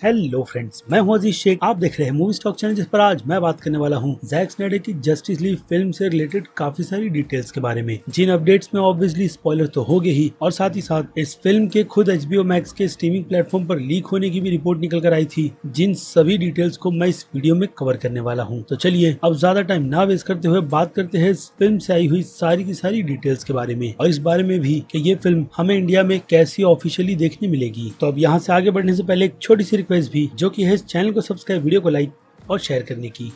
Hello friends, मैं हूं अजीज शेख। आप देख रहे हैं मूवी स्टॉक चैनल, जिस पर आज मैं बात करने वाला हूं जैक स्नाइडर की जस्टिस लीग फिल्म से रिलेटेड काफी सारी डिटेल्स के बारे में। जिन अपडेट्स में ऑब्वियसली स्पॉइलर तो हो गए ही, और साथ ही साथ इस फिल्म के खुद HBO मैक्स के स्ट्रीमिंग प्लेटफॉर्म पर लीक होने की भी रिपोर्ट निकल कर आई थी, जिन सभी डिटेल्स को मैं इस वीडियो में कवर करने वाला हूँ। तो चलिए अब ज्यादा टाइम ना वेस्ट करते हुए बात करते हैं इस फिल्म से आई हुई सारी की सारी डिटेल्स के बारे में, और इस बारे में भी कि ये फिल्म हमें इंडिया में कैसी ऑफिशियली देखने मिलेगी। तो अब यहाँ से आगे बढ़ने से पहले एक छोटी सी रिक्वेस्ट भी, जो कि है इस चैनल को सब्सक्राइब, वीडियो को लाइक और शेयर करने की।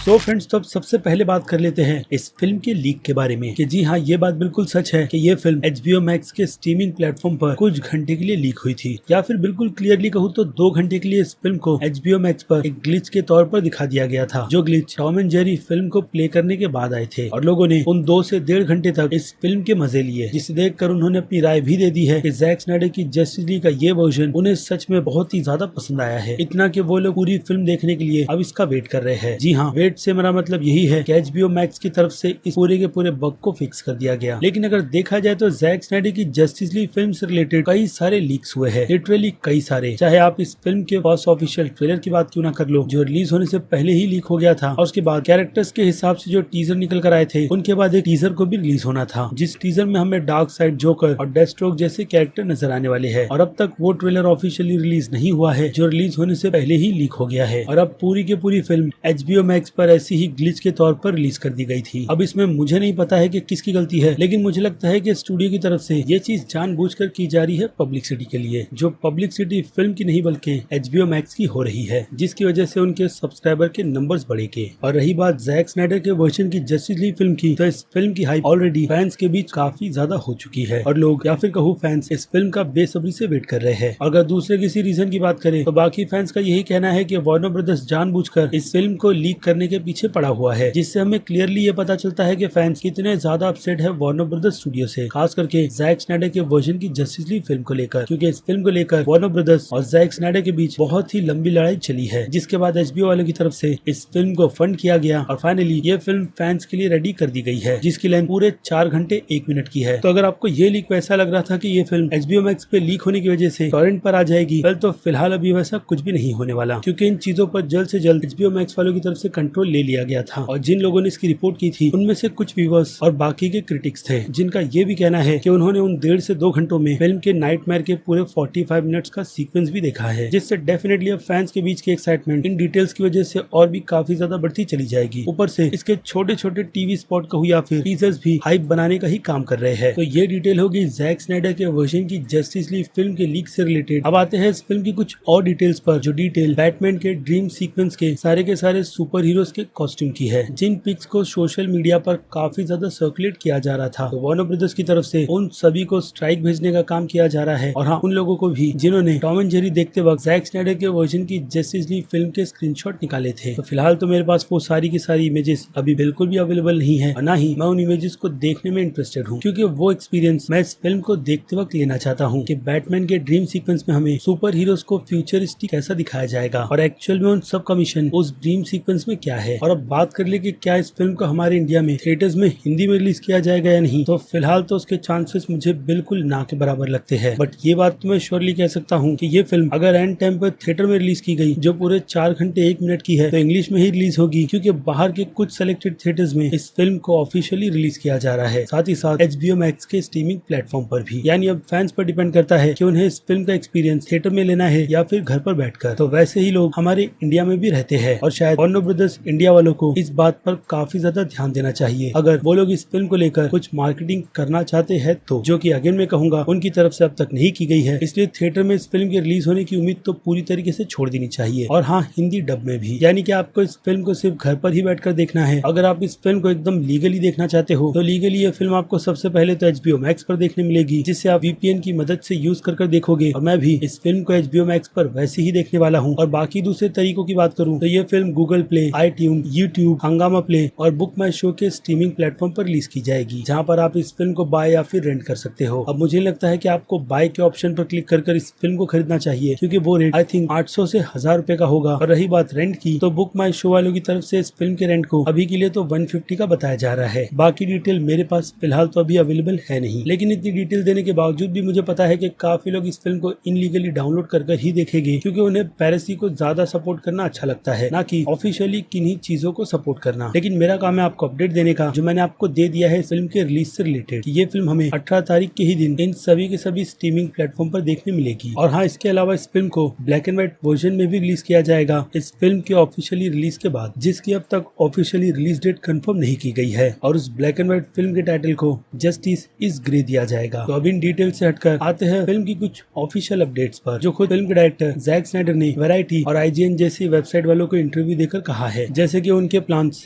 सो फ्रेंड्स, तो अब सबसे पहले बात कर लेते हैं इस फिल्म के लीक के बारे में कि जी हाँ, ये बात बिल्कुल सच है कि ये फिल्म HBO मैक्स के स्ट्रीमिंग प्लेटफॉर्म पर कुछ घंटे के लिए लीक हुई थी, या फिर बिल्कुल क्लियरली कहूँ तो 2 घंटे के लिए इस फिल्म को HBO मैक्स पर एक ग्लिच के तौर पर दिखा दिया गया था। जो glitch Tom and Jerry film को प्ले करने के बाद आए थे, और लोगों ने उन 2 से 1.5 घंटे तक इस फिल्म के मजे लिए, जिसे देखकर उन्होंने अपनी राय भी दे दी है कि जैक स्नाइडर की जस्टिस लीग का ये वर्जन उन्हें सच में बहुत ही ज्यादा पसंद आया है, इतना कि वो लोग पूरी फिल्म देखने के लिए अब इसका वेट कर रहे हैं। जी हाँ, वेट से मेरा मतलब यही है कि HBO मैक्स की तरफ से इस पूरे के पूरे बग को फिक्स कर दिया गया। लेकिन अगर देखा जाए तो जैक स्नाइडर की जस्टिस लीग फिल्म से रिलेटेड कई सारे लीक्स हुए हैं, लिटरली कई सारे। चाहे आप इस फिल्म के फर्स्ट ऑफिशियल ट्रेलर की बात क्यों ना कर लो, जो रिलीज होने से पहले ही लीक हो गया था, और उसके बाद कैरेक्टर्स के हिसाब से जो टीजर निकल कर आए थे, उनके बाद एक टीजर को भी रिलीज होना था, जिस टीजर में हमें डार्क साइड, जोकर और डेथस्ट्रोक जैसे कैरेक्टर नजर आने वाले हैं। और अब तक वो ट्रेलर ऑफिशियली रिलीज नहीं हुआ है, जो रिलीज होने से पहले ही लीक हो गया है। और अब पूरी की पूरी फिल्म HBO मैक्स पर ऐसी ही ग्लिच के तौर पर रिलीज कर दी गई थी। अब इसमें मुझे नहीं पता है कि किसकी गलती है, लेकिन मुझे लगता है कि स्टूडियो की तरफ से ये चीज जानबूझकर की जा रही है पब्लिसिटी के लिए, जो पब्लिसिटी फिल्म की नहीं बल्कि HBO मैक्स की हो रही है, जिसकी वजह से उनके सब्सक्राइबर के नंबर्स बढ़ेंगे। और रही बात जैक स्नाइडर के वर्जन की जस्टिस लीग फिल्म की, तो इस फिल्म की हाइप ऑलरेडी फैंस के बीच काफी ज्यादा हो चुकी है, और लोग, या फिर कहूँ फैंस, इस फिल्म का बेसब्री से वेट कर रहे हैं। अगर दूसरे किसी रीजन की बात करें तो बाकी फैंस का यही कहना है कि वार्नर ब्रदर्स जानबूझकर इस फिल्म को लीक करने के पीछे पड़ा हुआ है, जिससे हमें क्लियरली ये पता चलता है कि फैंस कितने ज्यादा अपसेट है वार्नर ब्रदर्स स्टूडियो से, खास करके जैक स्नाइडर के वर्जन की जस्टिस लीग फिल्म को लेकर, क्योंकि इस फिल्म को लेकर वार्नर ब्रदर्स और जैक स्नाइडर के बीच बहुत ही लंबी लड़ाई चली है, जिसके बाद HBO वालों की तरफ से इस फिल्म को फंड किया गया, और फाइनली ये फिल्म फैंस के लिए रेडी कर दी गई है, जिसकी लेंथ पूरे 4 घंटे 1 मिनट की है। तो अगर आपको ये लीक वैसा लग रहा था कि ये फिल्म HBO मैक्स पे लीक होने की वजह से टॉरेंट पर आ जाएगी, कल तो फिलहाल अभी वैसा कुछ भी नहीं होने वाला, क्योंकि इन चीजों पर जल्द से जल्द HBO मैक्स वालों की तरफ से कंट्रोल ले लिया गया था। और जिन लोगों ने इसकी रिपोर्ट की थी, उनमें से कुछ व्यूअर्स और बाकी के क्रिटिक्स थे, जिनका ये भी कहना है कि उन्होंने उन 1.5 से 2 घंटों में फिल्म के नाइटमेयर के पूरे 45 मिनट्स का सीक्वेंस भी देखा है, जिससे डेफिनेटली अब फैंस के बीच की एक्साइटमेंट इन डिटेल्स की वजह से और भी काफी ज्यादा बढ़ती चली जाएगी। ऊपर से इसके छोटे छोटे टीवी स्पॉट कहूँ या फिर टीजर्स भी हाइप बनाने का ही काम कर रहे हैं। तो ये डिटेल होगी जैक स्नाइडर के वर्जन की जस्टिस लीग फिल्म के लीक से रिलेटेड। अब आते हैं इस फिल्म की कुछ और डिटेल्स पर, जो डिटेल बैटमैन के ड्रीम सीक्वेंस के सारे सुपर हीरोज के कॉस्ट्यूम की है, जिन पिक्स को सोशल मीडिया पर काफी ज्यादा सर्कुलेट किया जा रहा था। तो वार्नर ब्रदर्स की तरफ से उन सभी को स्ट्राइक भेजने का काम किया जा रहा है, और हाँ, उन लोगों को भी जिन्होंने टॉम एंड जेरी देखते वक्त जैक स्नाइडर के वर्जन की जस्टिस लीग फिल्म के स्क्रीनशॉट निकाले थे। तो फिलहाल तो मेरे पास वो सारी की सारी इमेजेस अभी बिल्कुल भी अवेलेबल नहीं है, और ना ही मैं उन इमेजेस को देखने में इंटरेस्टेड हूँ, क्योंकि वो एक्सपीरियंस मैं इस फिल्म को देखते वक्त लेना चाहता हूँ कि बैटमैन के ड्रीम सीक्वेंस में हमें सुपर हीरोज को फ्यूचरिस्टिक कैसा दिखाया जाएगा, और एक्चुअल में उन सब का मिशन उस ड्रीम सीक्वेंस में क्या है। और अब बात कर ले कि क्या इस फिल्म को हमारे इंडिया में थिएटर्स में हिंदी में रिलीज किया जाएगा या नहीं, तो फिलहाल तो उसके चांसेस मुझे बिल्कुल ना के बराबर लगते हैं। बट ये बात तो मैं श्योरली कह सकता हूँ कि ये फिल्म अगर एंड टाइम पर थिएटर में रिलीज की गई, जो पूरे 4 घंटे 1 मिनट की है, तो इंग्लिश में ही रिलीज होगी, क्योंकि बाहर के कुछ सेलेक्टेड थिएटर्स में इस फिल्म को ऑफिशियली रिलीज किया जा रहा है, साथ ही साथ HBO मैक्स के स्ट्रीमिंग प्लेटफॉर्म पर भी। यानी अब फैंस पर डिपेंड करता है कि उन्हें इस फिल्म का एक्सपीरियंस थिएटर में लेना है या फिर घर पर बैठकर। तो वैसे ही लोग हमारे इंडिया में भी रहते हैं, और शायद वार्नर ब्रदर्स इंडिया वालों को इस बात पर काफी ज्यादा ध्यान देना चाहिए, अगर वो लोग इस फिल्म को लेकर कुछ मार्केटिंग करना चाहते हैं तो, जो कि अगेन मैं कहूंगा उनकी तरफ से अब तक नहीं की गई है। इसलिए थिएटर में इस फिल्म के रिलीज होने की उम्मीद तो पूरी तरीके से छोड़ देनी चाहिए, और हाँ, हिंदी डब में भी। यानी कि आपको इस फिल्म को सिर्फ घर पर ही बैठकर देखना है। अगर आप इस फिल्म को एकदम लीगली देखना चाहते हो, तो लीगली ये फिल्म आपको सबसे पहले तो HBO मैक्स पर देखने मिलेगी, जिससे आप VPN की मदद से यूज कर देखोगे, और मैं भी इस फिल्म को HBO मैक्स पर वैसे ही देखने वाला हूँ। और बाकी दूसरे तरीकों की बात करूँ तो ये film Google play, iTunes, YouTube, हंगामा प्ले और बुक माई शो के स्ट्रीमिंग प्लेटफॉर्म पर रिलीज की जाएगी, जहां पर आप इस फिल्म को बाय या फिर रेंट कर सकते हो। अब मुझे लगता है कि आपको बाय के ऑप्शन पर क्लिक कर इस फिल्म को खरीदना चाहिए, क्योंकि वो रेट आई थिंक 800 से 1000 रुपए का होगा। और रही बात रेंट की, तो बुक माई शो वालों की तरफ से इस फिल्म के रेंट को अभी के लिए तो 150 का बताया जा रहा है। बाकी डिटेल मेरे पास फिलहाल तो अभी अवेलेबल है नहीं, लेकिन इतनी डिटेल देने के बावजूद भी मुझे पता है कि काफी लोग इस फिल्म को इनलीगली डाउनलोड कर ही देखेंगे, क्योंकि उन्हें पायरेसी को ज्यादा सपोर्ट करना अच्छा लगता है, ना कि ऑफिशियली किन्हीं चीजों को सपोर्ट करना। लेकिन मेरा काम है आपको अपडेट देने का, जो मैंने आपको दे दिया है फिल्म के रिलीज से रिलेटेड। ये फिल्म हमें 18 तारीख के ही दिन इन सभी के सभी स्ट्रीमिंग प्लेटफॉर्म पर देखने मिलेगी। और हाँ, इसके अलावा इस फिल्म को ब्लैक एंड व्हाइट वर्जन में भी रिलीज किया जाएगा इस फिल्म के ऑफिशियली रिलीज के बाद, जिसकी अब तक ऑफिशियली रिलीज डेट कंफर्म नहीं की गई है। और उस ब्लैक एंड व्हाइट फिल्म के टाइटल को जस्टिस इज ग्रे दिया जाएगा। तो अब इन डिटेल से हटकर आते हैं फिल्म की कुछ ऑफिशियल अपडेट्स पर, जो खुद फिल्म के डायरेक्टर जैक स्नाइडर ने वैरायटी और IGN जैसी वेबसाइट वालों को इंटरव्यू देकर कहा है, जैसे कि उनके प्लान्स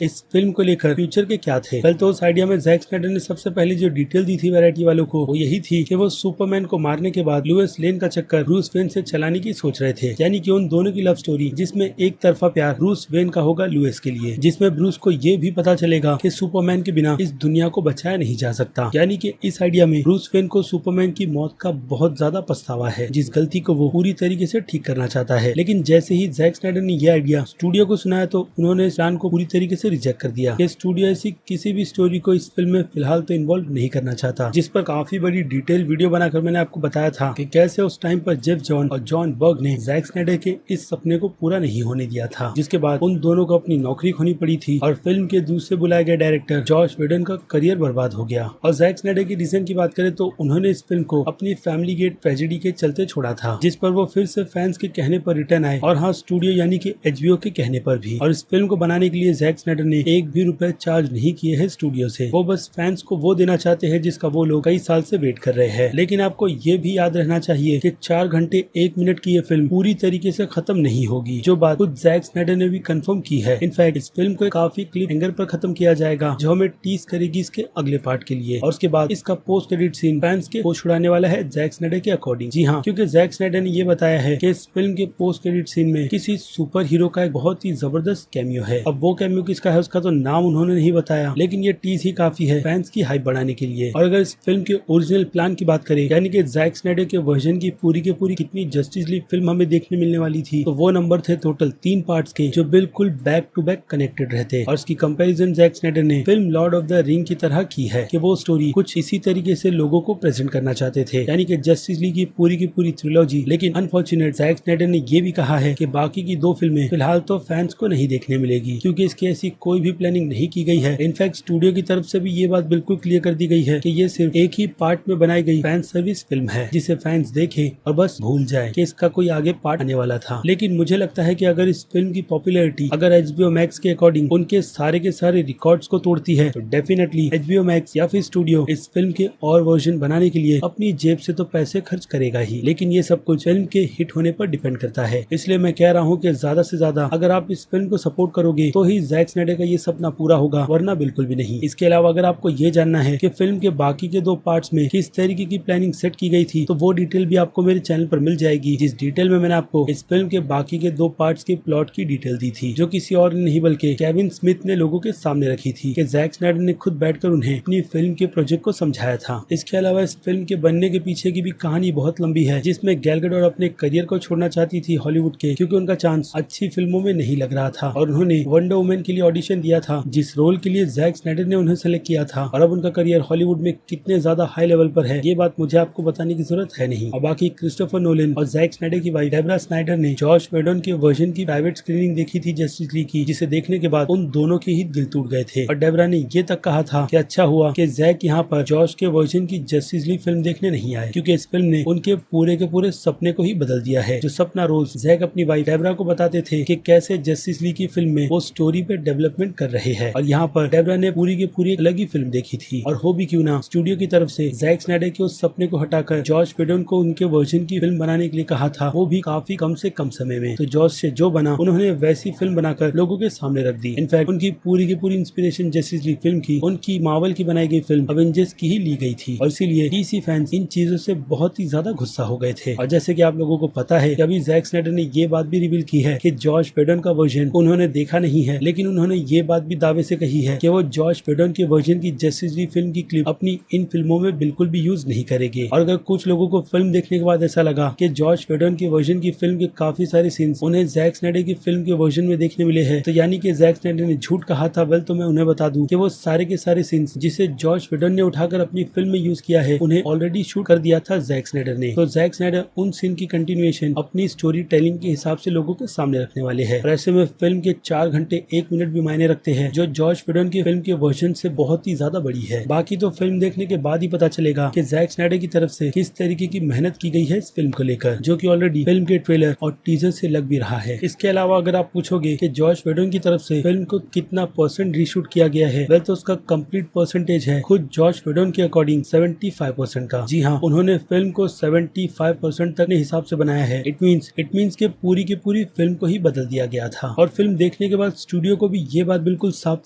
इस फिल्म को लेकर फ्यूचर के क्या थे। कल तो उस आइडिया में जैक स्नाइडर ने सबसे पहले जो डिटेल दी थी वैरायटी वालों को, वो यही थी कि वो सुपरमैन को मारने के बाद लुइस लेन का चक्कर ब्रूस वेन से चलाने की सोच रहे थे, यानी कि उन दोनों की लव स्टोरी, जिसमें एक तरफा प्यार ब्रूस वेन का होगा लुइस के लिए, जिसमें ब्रूस को ये भी पता चलेगा कि सुपरमैन के बिना इस दुनिया को बचाया नहीं जा सकता। यानी कि इस आइडिया में ब्रूस वेन को सुपरमैन की मौत का बहुत ज्यादा पछतावा है, जिस गलती को वो पूरी तरीके से ठीक करना चाहता है। लेकिन जैसे ही जैक स्नाइडर ने यह आइडिया स्टूडियो को सुनाया, तो उन्होंने इस प्लान को पूरी तरीके से रिजेक्ट कर दिया कि स्टूडियो ऐसी किसी भी स्टोरी को इस फिल्म में फिलहाल तो इन्वॉल्व नहीं करना चाहता। जिस पर काफी बड़ी डिटेल वीडियो बनाकर मैंने आपको बताया था कि कैसे उस टाइम पर जेफ जॉन और जॉन बर्ग ने जैक स्नाइडर के इस सपने को पूरा नहीं होने दिया था, जिसके बाद उन दोनों को अपनी नौकरी खोनी पड़ी थी और फिल्म के दूसरे बुलाए गए डायरेक्टर जॉश वेडन का करियर बर्बाद हो गया। और जैक स्नाइडर की रीजन की बात करें तो उन्होंने इस फिल्म को अपनी फैमिली गेट ट्रेजेडी के चलते छोड़ा था, जिस पर वो फिर से फैंस के कहने पर रिटर्न आए, और हाँ, स्टूडियो यानी कि HBO के कहने पर भी। और इस फिल्म को बनाने के लिए जैक स्नाइडर ने एक भी रुपए चार्ज नहीं किए हैं स्टूडियो से। वो बस फैंस को वो देना चाहते हैं जिसका वो लोग कई साल से वेट कर रहे हैं। लेकिन आपको ये भी याद रहना चाहिए कि 4 घंटे 1 मिनट की ये फिल्म पूरी तरीके से खत्म नहीं होगी, जो बात खुद जैक स्नाइडर ने भी कंफर्म की है। इनफैक्ट इस फिल्म को काफी क्लिप हैंगर पर खत्म किया जाएगा, जो हमें टीज करेगी इसके अगले पार्ट के लिए। और उसके बाद इसका पोस्ट क्रेडिट सीन फैंस के होश उड़ाने वाला है जैक स्नाइडर के अकॉर्डिंग। जी हाँ, क्योंकि जैक स्नाइडर ने ये बताया है कि इस फिल्म के पोस्ट क्रेडिट सीन में किसी सुपर हीरो का एक बहुत ही जबरदस्त कैमियो है। अब वो कैमियो किसका है उसका तो नाम उन्होंने नहीं बताया, लेकिन ये टीज ही काफी है फैंस की हाइप बढ़ाने के लिए। और अगर इस फिल्म के ओरिजिनल प्लान की बात करें, यानी कि जैक स्नाइडर के वर्जन की पूरी कितनी जस्टिस लीग फिल्म हमें देखने मिलने वाली थी, तो वो नंबर थे टोटल 3 पार्ट्स के, जो बिल्कुल बैक टू बैक कनेक्टेड रहते। और इसकी कंपैरिजन जैक स्नाइडर ने film Lord of the ring की तरह की है, कि वो स्टोरी कुछ इसी तरीके से लोगों को प्रेजेंट करना चाहते थे, यानी कि जस्टिस लीग की पूरी ट्रिलॉजी। लेकिन अनफॉर्चुनेट जैक स्नाइडर ने ये भी कहा है कि बाकी की 2 फिल्में फिलहाल तो फैंस को नहीं देखने मिलेगी, क्योंकि इसकी ऐसी कोई भी प्लानिंग नहीं की गई है। इनफैक्ट स्टूडियो की तरफ से भी ये बात बिल्कुल क्लियर कर दी गई है कि ये सिर्फ एक ही पार्ट में बनाई गई फैन सर्विस फिल्म है, जिसे फैंस देखें और बस भूल जाए कि इसका कोई आगे पार्ट आने वाला था। लेकिन मुझे लगता है कि अगर इस फिल्म की पॉपुलैरिटी अगर HBO Max के अकॉर्डिंग उनके सारे के सारे रिकॉर्ड्स को तोड़ती है, तो डेफिनेटली HBO Max या फिर स्टूडियो इस फिल्म के और वर्जन बनाने के लिए अपनी जेब से तो पैसे खर्च करेगा ही। लेकिन ये सब कुछ फिल्म के हिट होने पर डिपेंड करता है। इसलिए मैं कह रहा हूँ कि ज्यादा से ज्यादा अगर आप इस फिल्म को सपोर्ट करोगे तो ही जैक स्नाइडर का ये सपना पूरा होगा, वरना बिल्कुल भी नहीं। इसके अलावा अगर आपको ये जानना है कि फिल्म के बाकी के 2 पार्ट्स में किस तरीके की प्लानिंग सेट की गई थी, तो वो डिटेल भी आपको मेरे चैनल पर मिल जाएगी, जिस डिटेल में मैंने आपको इस फिल्म के बाकी के 2 पार्ट्स के प्लॉट की डिटेल दी थी, जो किसी और नहीं बल्कि केविन स्मिथ ने लोगों के सामने रखी थी, कि जैक स्नाइडर ने खुद बैठकर उन्हें अपनी फिल्म के प्रोजेक्ट को समझाया था। इसके अलावा इस फिल्म के बनने के पीछे की भी कहानी बहुत लंबी है, जिसमें गैल गैडोट अपने करियर को छोड़ना चाहती थी हॉलीवुड के, क्योंकि उनका चांस अच्छी फिल्मों में नहीं लग रहा था, और उन्होंने वंडर वुमन के लिए ऑडिशन दिया था, जिस रोल के लिए जैक स्नाइडर ने उन्हें सेलेक्ट किया था। और अब उनका करियर हॉलीवुड में कितने ज्यादा हाई लेवल पर है, ये बात मुझे आपको बताने की जरूरत है नहीं। और बाकी क्रिस्टोफर नोलन और जैक स्नाइडर की वाइफ डेब्रा स्नाइडर ने जॉश वेडन के वर्जन की प्राइवेट स्क्रीनिंग देखी थी जस्टिस लीग की, जिसे देखने के बाद उन दोनों के ही दिल टूट गए थे। और डेब्रा ने ये तक कहा था कि अच्छा हुआ कि जैक यहाँ पर जॉश के वर्जन की जस्टिस लीग फिल्म देखने नहीं आए, क्योंकि इस फिल्म ने उनके पूरे के पूरे सपने को ही बदल दिया है। जो सपना रोज जैक अपनी वाइफ डेब्रा को बताते थे कि कैसे जस्टिस लीग की फिल्म में वो स्टोरी पे डेवलपमेंट कर रहे हैं, और यहाँ पर डेब्रा ने पूरी की पूरी अलग ही फिल्म देखी थी। और हो भी क्यों ना, स्टूडियो की तरफ से जैक स्नाइडर के उस सपने को हटाकर जॉश वेडन को उनके वर्जन की फिल्म बनाने के लिए कहा था, वो भी काफी कम से कम समय में। तो जॉश से जो बना उन्होंने वैसी फिल्म बनाकर लोगों के सामने रख दी। इनफैक्ट उनकी पूरी की पूरी इंस्पिरेशन जस्टिस लीग फिल्म की उनकी मार्वल की बनाई गई फिल्म अवेंजर्स की ही ली गई थी, और इसीलिए डीसी फैंस इन चीजों से बहुत ही ज्यादा गुस्सा हो गए थे। और जैसे कि आप लोगों को पता है कि अभी जैक स्नाइडर ने ये बात भी रिवील की है कि जॉश वेडन का वर्जन उन्होंने देखा नहीं है, लेकिन उन्होंने ये बात भी दावे से कही है कि वो जॉश वेडन के वर्जन की जस्टिस लीग फिल्म की क्लिप अपनी इन फिल्मों में बिल्कुल भी यूज नहीं करेंगे। और अगर कुछ लोगों को फिल्म देखने के बाद ऐसा लगा कि जॉश वेडन के वर्जन की फिल्म के काफी सारे सीन्स उन्हें जैक स्नाइडर की फिल्म के वर्जन में देखने मिले हैं, तो यानी कि जैक स्नाइडर ने झूठ कहा था। वेल, तो मैं उन्हें बता दूं कि वो सारे के सारे सीन्स जिसे जॉश वेडन ने उठाकर अपनी फिल्म में यूज किया है, उन्हें ऑलरेडी शूट कर दिया था जैक स्नाइडर ने। तो जैक स्नाइडर उन सीन की कंटिन्यूएशन अपनी स्टोरी टेलिंग के हिसाब से लोगों के सामने रखने वाले हैं। और ऐसे में फिल्म के 4 घंटे 1 मिनट भी मायने रखते हैं, जो जॉश वेडन की फिल्म के वर्जन से बहुत ही ज्यादा बड़ी है। बाकी तो फिल्म देखने के बाद ही पता चलेगा कि जैक स्नाइडर की तरफ से किस तरीके की मेहनत की गई है इस फिल्म को लेकर, जो कि ऑलरेडी फिल्म के ट्रेलर और टीजर से लग भी रहा है। इसके अलावा अगर आप पूछोगे कि जॉश वेडन की तरफ से फिल्म को कितना % रीशूट किया गया है, वेल तो उसका कंप्लीट परसेंटेज है खुद जॉश वेडन के अकॉर्डिंग 75% का। जी हाँ, उन्होंने फिल्म को 75% तक हिसाब से बनाया है। इट मीन्स के पूरी की पूरी फिल्म को ही बदल दिया गया था। और फिल्म देखने के बाद स्टूडियो को भी ये बात बिल्कुल साफ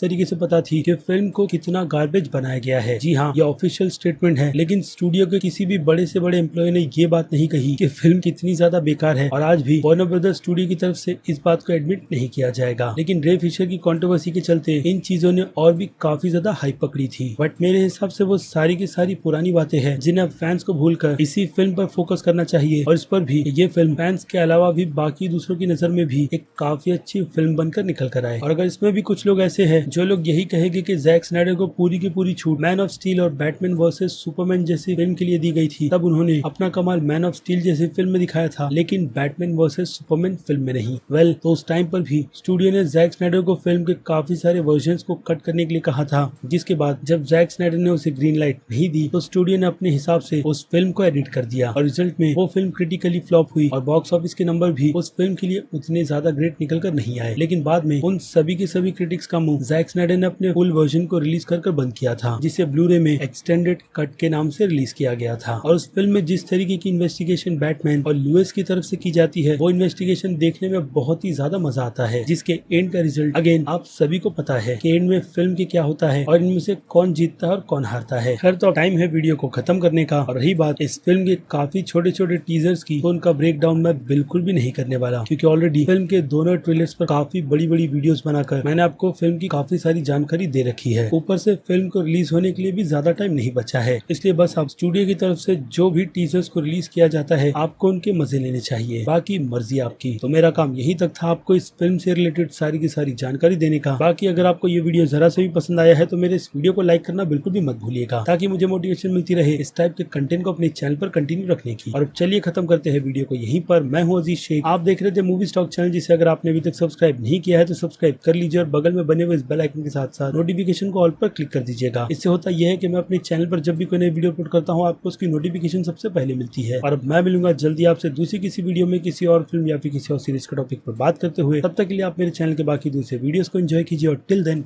तरीके से पता थी कि फिल्म को कितना गार्बेज बनाया गया है। जी हाँ, ये ऑफिशियल स्टेटमेंट है, लेकिन स्टूडियो के किसी भी बड़े से बड़े एम्प्लॉय ने ये बात नहीं कही कि फिल्म कितनी ज्यादा बेकार है। और आज भी वार्नर ब्रदर्स स्टूडियो की तरफ से इस बात को एडमिट नहीं किया जाएगा। लेकिन रे फिशर की कंट्रोवर्सी के चलते इन चीजों ने और भी काफी ज्यादा हाइप पकड़ी थी। बट मेरे हिसाब से वो सारी की सारी पुरानी बातें हैं, जिन्हें फैंस को भूलकर इसी फिल्म पर फोकस करना चाहिए। और इस पर भी ये फिल्म फैंस के अलावा भी बाकी दूसरों की नजर में भी एक काफी अच्छी फिल्म बनकर निकल कर आए। और अगर इसमें भी कुछ लोग ऐसे हैं जो लोग यही कहेंगे कि जैक स्नाइडर को पूरी की पूरी छूट मैन ऑफ स्टील और बैटमैन वर्सेस सुपरमैन जैसी फिल्म के लिए दी गई थी, तब उन्होंने अपना कमाल मैन ऑफ स्टील जैसी फिल्म में दिखाया था, लेकिन बैटमैन वर्सेस सुपरमैन फिल्म में नहीं। वेल, तो उस टाइम पर भी स्टूडियो ने जैक स्नाइडर को फिल्म के काफी सारे वर्जन्स को कट करने के लिए कहा था, जिसके बाद जब जैक स्नाइडर ने उसे ग्रीन लाइट नहीं दी तो स्टूडियो ने अपने हिसाब से उस फिल्म को एडिट कर दिया। और रिजल्ट में वो फिल्म क्रिटिकली फ्लॉप हुई और बॉक्स ऑफिस के नंबर भी उस फिल्म के लिए उतने ज्यादा ग्रेट निकल कर नहीं आए। लेकिन बाद में उन सभी के सभी क्रिटिक्स का मुंह जैक स्नाइडर ने अपने फुल वर्जन को रिलीज कर बंद किया था, जिसे ब्लूरे में एक्सटेंडेड कट के नाम से रिलीज किया गया था। और उस फिल्म में जिस तरीके की इन्वेस्टिगेशन बैटमैन और लुइस की तरफ से की जाती है, वो इन्वेस्टिगेशन देखने में बहुत ही ज्यादा मजा आता है, जिसके एंड का रिजल्ट अगेन आप सभी को पता है कि एंड में फिल्म के क्या होता है और इनमें से कौन जीतता है और कौन हारता है। खैर, तो टाइम है वीडियो को खत्म करने का। और रही बात इस फिल्म के काफी छोटे छोटे टीजर्स की, तो उनका ब्रेक डाउन मैं बिल्कुल भी नहीं करने वाला, क्योंकि ऑलरेडी फिल्म के दोनों ट्रेलर्स पर काफी बड़ी बड़ी वीडियोस बनाकर मैंने आपको फिल्म की काफी सारी जानकारी दे रखी है। ऊपर से फिल्म को रिलीज होने के लिए भी ज्यादा टाइम नहीं बचा है, इसलिए बस आप स्टूडियो की तरफ से जो भी टीजर्स को रिलीज किया जाता है, आपको उनके मजे लेने चाहिए, बाकी मर्जी आपकी। तो मेरा काम यही तक था, आपको इस फिल्म से रिलेटेड सारी की सारी जानकारी देने का। बाकी अगर आपको ये वीडियो जरा से भी पसंद आया है तो मेरे इस वीडियो को लाइक करना बिल्कुल भी मत भूलिएगा, ताकि मुझे मोटिवेशन मिलती रहे इस टाइप के कंटेंट को अपने चैनल पर कंटिन्यू रखने की। और अब चलिए खत्म करते हैं वीडियो को यहीं पर। मैं हूं अजीज शेख, आप देख रहे थे मूवी स्टॉक चैनल, जिसे अगर आपने अभी तक सब्सक्राइब नहीं किया है तो सब्सक्राइब कर लीजिए और बगल में बने हुए इस बेल आइकन के साथ साथ नोटिफिकेशन को ऑल पर क्लिक कर दीजिएगा। इससे होता यह है कि मैं अपने चैनल पर जब भी कोई नई वीडियो अपलोड करता हूं, आपको उसकी नोटिफिकेशन सबसे पहले मिलती है। और अब मैं मिलूंगा जल्दी आपसे दूसरी किसी वीडियो में किसी और फिल्म या फिर किसी और सीरीज का टॉपिक पर बात करते हुए। तब तक के लिए आप मेरे चैनल के बाकी दूसरे वीडियोस को एंजॉय कीजिए और टिल देन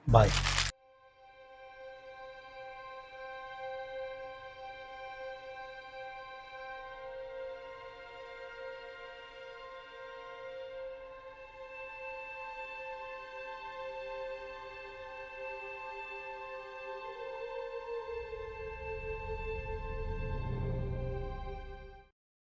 बाय।